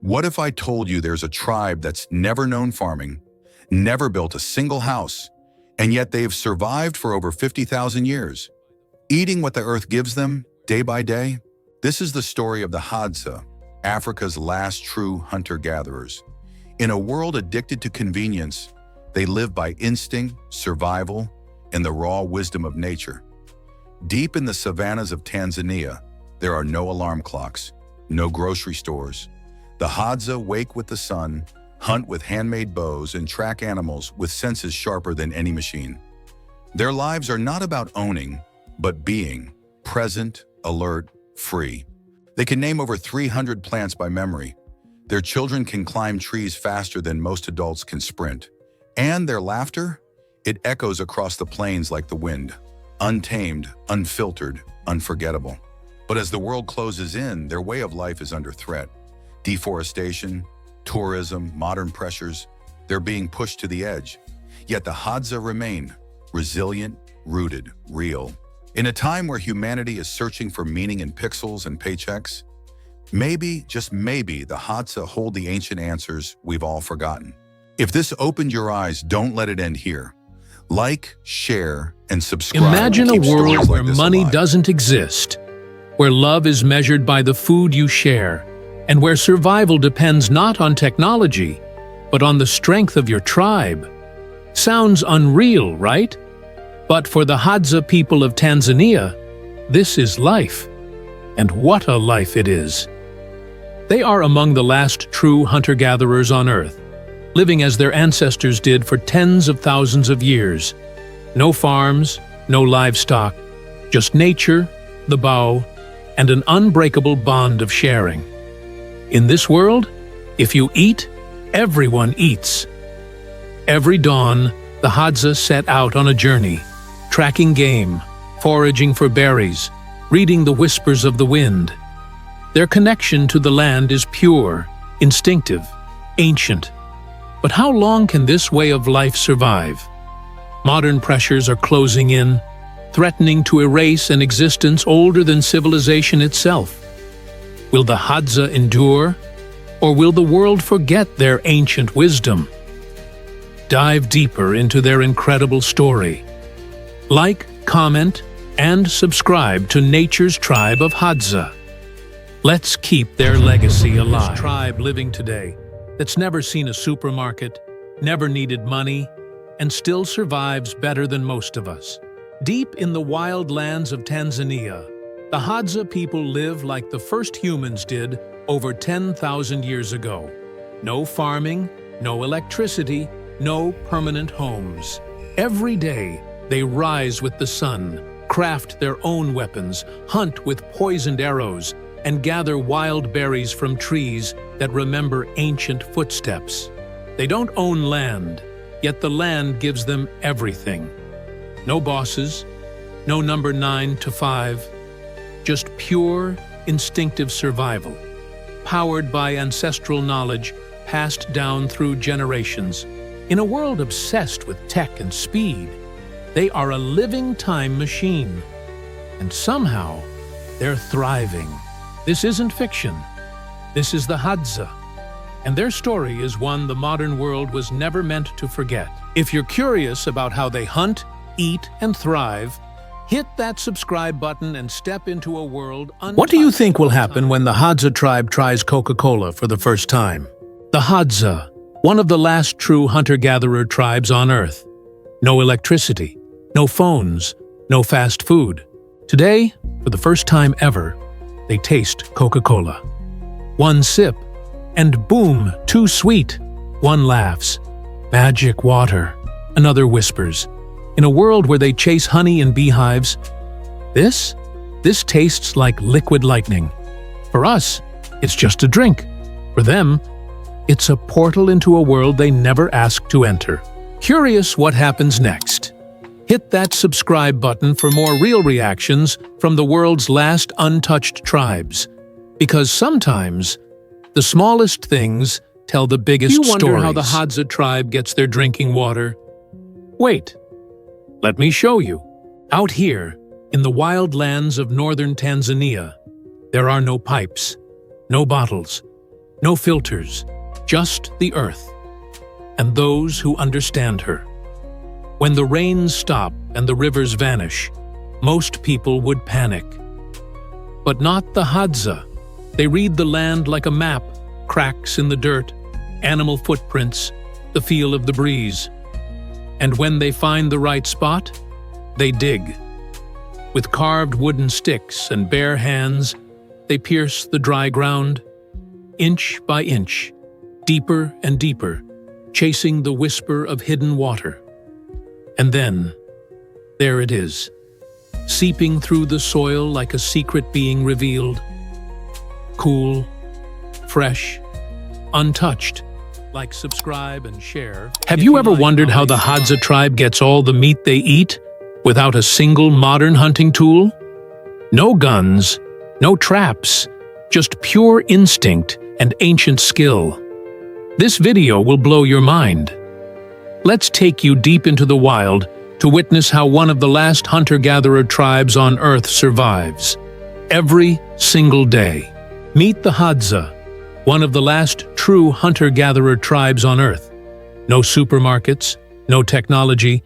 What if I told you there's a tribe that's never known farming, never built a single house, and yet they've survived for over 50,000 years, eating what the earth gives them day by day? This is the story of the Hadza, Africa's last true hunter-gatherers. In a world addicted to convenience, they live by instinct, survival, and the raw wisdom of nature. Deep in the savannas of Tanzania, there are no alarm clocks, no grocery stores. The Hadza wake with the sun, hunt with handmade bows, and track animals with senses sharper than any machine. Their lives are not about owning, but being, present, alert, free. They can name over 300 plants by memory. Their children can climb trees faster than most adults can sprint. And their laughter? It echoes across the plains like the wind. Untamed, unfiltered, unforgettable. But as the world closes in, their way of life is under threat. Deforestation, tourism, modern pressures, they're being pushed to the edge. Yet the Hadza remain, resilient, rooted, real. In a time where humanity is searching for meaning in pixels and paychecks, maybe, just maybe, the Hadza hold the ancient answers we've all forgotten. If this opened your eyes, don't let it end here. Like, share, and subscribe. Imagine a world where money alive. doesn't exist, where love is measured by the food you share, and where survival depends not on technology, but on the strength of your tribe. Sounds unreal, right? But for the Hadza people of Tanzania, this is life. And what a life it is! They are among the last true hunter-gatherers on Earth, living as their ancestors did for tens of thousands of years. No farms, no livestock, just nature, the bow, and an unbreakable bond of sharing. In this world, if you eat, everyone eats. Every dawn, the Hadza set out on a journey, tracking game, foraging for berries, reading the whispers of the wind. Their connection to the land is pure, instinctive, ancient. But how long can this way of life survive? Modern pressures are closing in, threatening to erase an existence older than civilization itself. Will the Hadza endure, or will the world forget their ancient wisdom? Dive deeper into their incredible story. Like, comment, and subscribe to Nature's Tribe of Hadza. Let's keep their legacy alive. This tribe living today, that's never seen a supermarket, never needed money, and still survives better than most of us. Deep in the wild lands of Tanzania, the Hadza people live like the first humans did over 10,000 years ago. No farming, no electricity, no permanent homes. Every day, they rise with the sun, craft their own weapons, hunt with poisoned arrows, and gather wild berries from trees that remember ancient footsteps. They don't own land, yet the land gives them everything. No bosses, no number 9 to 5, just pure, instinctive survival, powered by ancestral knowledge passed down through generations. In a world obsessed with tech and speed, they are a living time machine. And somehow, they're thriving. This isn't fiction. This is the Hadza. And their story is one the modern world was never meant to forget. If you're curious about how they hunt, eat, and thrive, hit that subscribe button and step into a world untouched. What do you think will happen when the Hadza tribe tries Coca-Cola for the first time? The Hadza, one of the last true hunter-gatherer tribes on Earth. No electricity, no phones, no fast food. Today, for the first time ever, they taste Coca-Cola. One sip, and boom, too sweet. One laughs. Magic water. Another whispers. In a world where they chase honey in beehives, this tastes like liquid lightning. For us, it's just a drink. For them, it's a portal into a world they never asked to enter. Curious what happens next? Hit that subscribe button for more real reactions from the world's last untouched tribes. Because sometimes, the smallest things tell the biggest stories. You wonder how the Hadza tribe gets their drinking water? Wait, let me show you. Out here, in the wild lands of northern Tanzania, there are no pipes, no bottles, No filters, just the earth, and those who understand her. When the rains stop and the rivers vanish, most people would panic. But not the Hadza. They read the land like a map, cracks in the dirt, animal footprints, the feel of the breeze. And when they find the right spot, they dig. With carved wooden sticks and bare hands, they pierce the dry ground, inch by inch, deeper and deeper, chasing the whisper of hidden water. And then, there it is, seeping through the soil like a secret being revealed. Cool, fresh, untouched. Like, subscribe, and share. Have you ever wondered how the Hadza tribe gets all the meat they eat without a single modern hunting tool? No guns, no traps, just pure instinct and ancient skill. This video will blow your mind. Let's take you deep into the wild to witness how one of the last hunter-gatherer tribes on Earth survives. Every single day. Meet the Hadza, one of the last true hunter-gatherer tribes on Earth. No supermarkets, no technology,